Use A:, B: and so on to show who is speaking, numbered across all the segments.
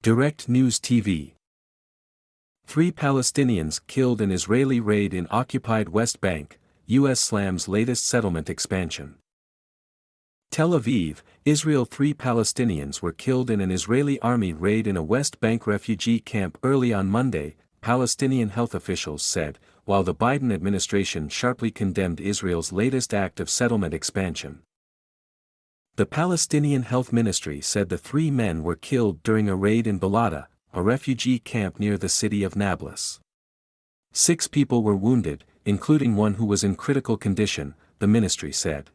A: Direct News TV. 3 Palestinians killed in Israeli raid in occupied West Bank, U.S. slams latest settlement expansion. Tel Aviv, Israel. 3 Palestinians were killed in an Israeli army raid in a West Bank refugee camp early on Monday, Palestinian health officials said, while the Biden administration sharply condemned Israel's latest act of settlement expansion. The Palestinian Health Ministry said the 3 men were killed during a raid in Balata, a refugee camp near the city of Nablus. 6 people were wounded, including one who was in critical condition, the ministry said.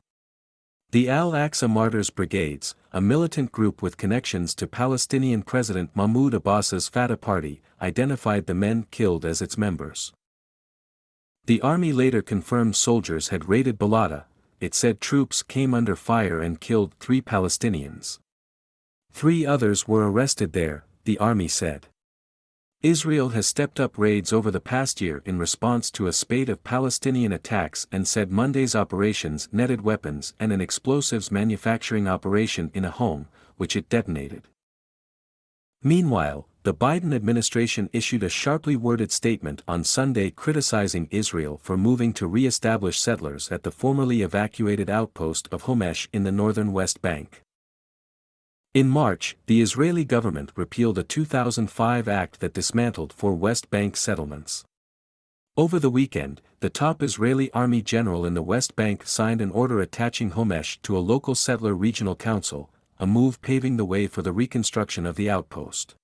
A: The Al-Aqsa Martyrs Brigades, a militant group with connections to Palestinian President Mahmoud Abbas's Fatah Party, identified the men killed as its members. The army later confirmed soldiers had raided Balata. It said troops came under fire and killed 3 Palestinians. 3 others were arrested there, the army said. Israel has stepped up raids over the past year in response to a spate of Palestinian attacks and said Monday's operations netted weapons and an explosives manufacturing operation in a home, which it detonated. Meanwhile, the Biden administration issued a sharply worded statement on Sunday criticizing Israel for moving to re-establish settlers at the formerly evacuated outpost of Homesh in the northern West Bank. In March, the Israeli government repealed a 2005 act that dismantled 4 West Bank settlements. Over the weekend, the top Israeli army general in the West Bank signed an order attaching Homesh to a local settler regional council, a move paving the way for the reconstruction of the outpost.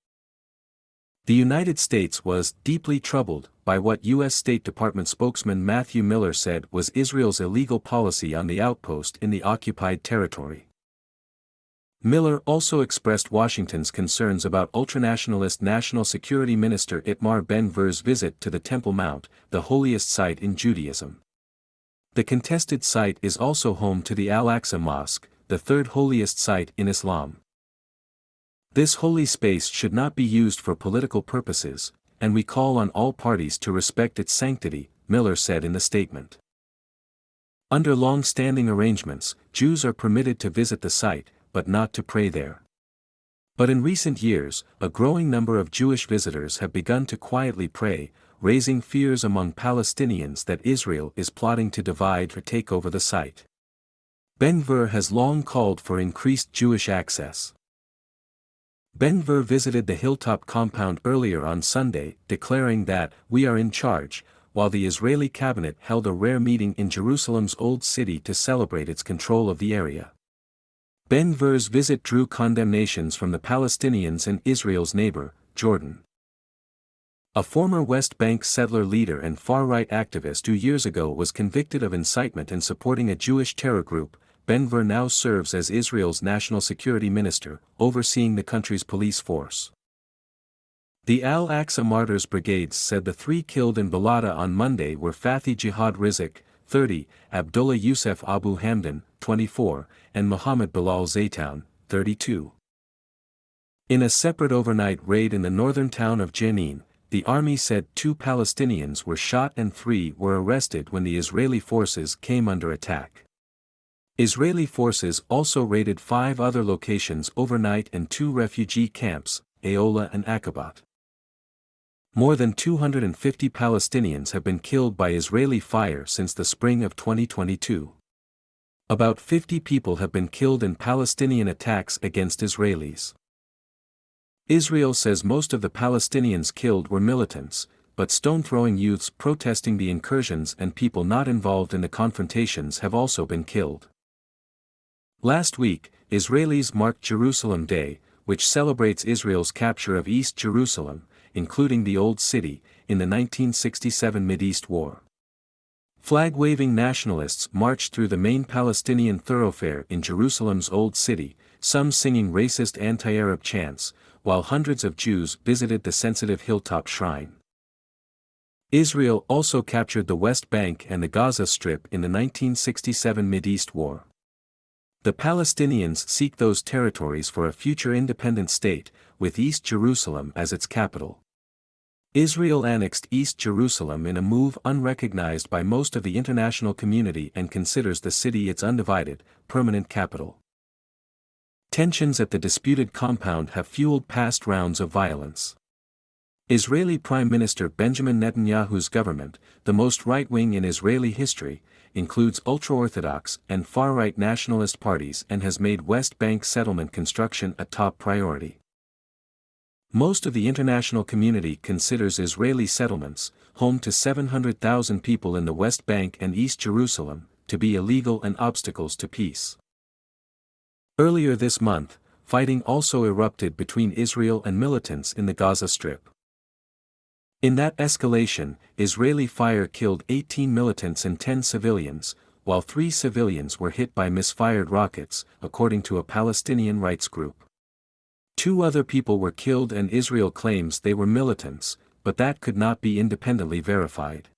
A: The United States was deeply troubled by what U.S. State Department spokesman Matthew Miller said was Israel's illegal policy on the outpost in the occupied territory. Miller also expressed Washington's concerns about ultranationalist National Security Minister Itamar Ben-Gvir's visit to the Temple Mount, the holiest site in Judaism. The contested site is also home to the Al-Aqsa Mosque, the 3rd holiest site in Islam. This holy space should not be used for political purposes, and we call on all parties to respect its sanctity, Miller said in the statement. Under long-standing arrangements, Jews are permitted to visit the site, but not to pray there. But in recent years, a growing number of Jewish visitors have begun to quietly pray, raising fears among Palestinians that Israel is plotting to divide or take over the site. Ben-Gvir has long called for increased Jewish access. Ben-Gvir visited the hilltop compound earlier on Sunday, declaring that, "We are in charge," while the Israeli cabinet held a rare meeting in Jerusalem's Old City to celebrate its control of the area. Ben-Gvir's visit drew condemnations from the Palestinians and Israel's neighbor, Jordan. A former West Bank settler leader and far-right activist who years ago was convicted of incitement and supporting a Jewish terror group, Ben-Gvir now serves as Israel's national security minister, overseeing the country's police force. The Al-Aqsa Martyrs Brigades said the 3 killed in Balata on Monday were Fathi Jihad Rizk, 30, Abdullah Youssef Abu Hamdan, 24, and Muhammad Bilal Zaytoun, 32. In a separate overnight raid in the northern town of Jenin, the army said 2 Palestinians were shot and 3 were arrested when the Israeli forces came under attack. Israeli forces also raided 5 other locations overnight and 2 refugee camps, Aola and Aqabat. More than 250 Palestinians have been killed by Israeli fire since the spring of 2022. About 50 people have been killed in Palestinian attacks against Israelis. Israel says most of the Palestinians killed were militants, but stone-throwing youths protesting the incursions and people not involved in the confrontations have also been killed. Last week, Israelis marked Jerusalem Day, which celebrates Israel's capture of East Jerusalem, including the Old City, in the 1967 Mideast War. Flag-waving nationalists marched through the main Palestinian thoroughfare in Jerusalem's Old City, some singing racist anti-Arab chants, while hundreds of Jews visited the sensitive hilltop shrine. Israel also captured the West Bank and the Gaza Strip in the 1967 Mideast War. The Palestinians seek those territories for a future independent state, with East Jerusalem as its capital. Israel annexed East Jerusalem in a move unrecognized by most of the international community and considers the city its undivided, permanent capital. Tensions at the disputed compound have fueled past rounds of violence. Israeli Prime Minister Benjamin Netanyahu's government, the most right-wing in Israeli history, includes ultra-Orthodox and far-right nationalist parties and has made West Bank settlement construction a top priority. Most of the international community considers Israeli settlements, home to 700,000 people in the West Bank and East Jerusalem, to be illegal and obstacles to peace. Earlier this month, fighting also erupted between Israel and militants in the Gaza Strip. In that escalation, Israeli fire killed 18 militants and 10 civilians, while 3 civilians were hit by misfired rockets, according to a Palestinian rights group. 2 other people were killed and Israel claims they were militants, but that could not be independently verified.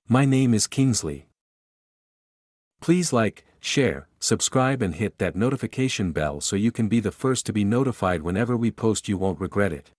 A: My name is Kingsley. Please like, share, subscribe and hit that notification bell so you can be the first to be notified whenever we post. You won't regret it.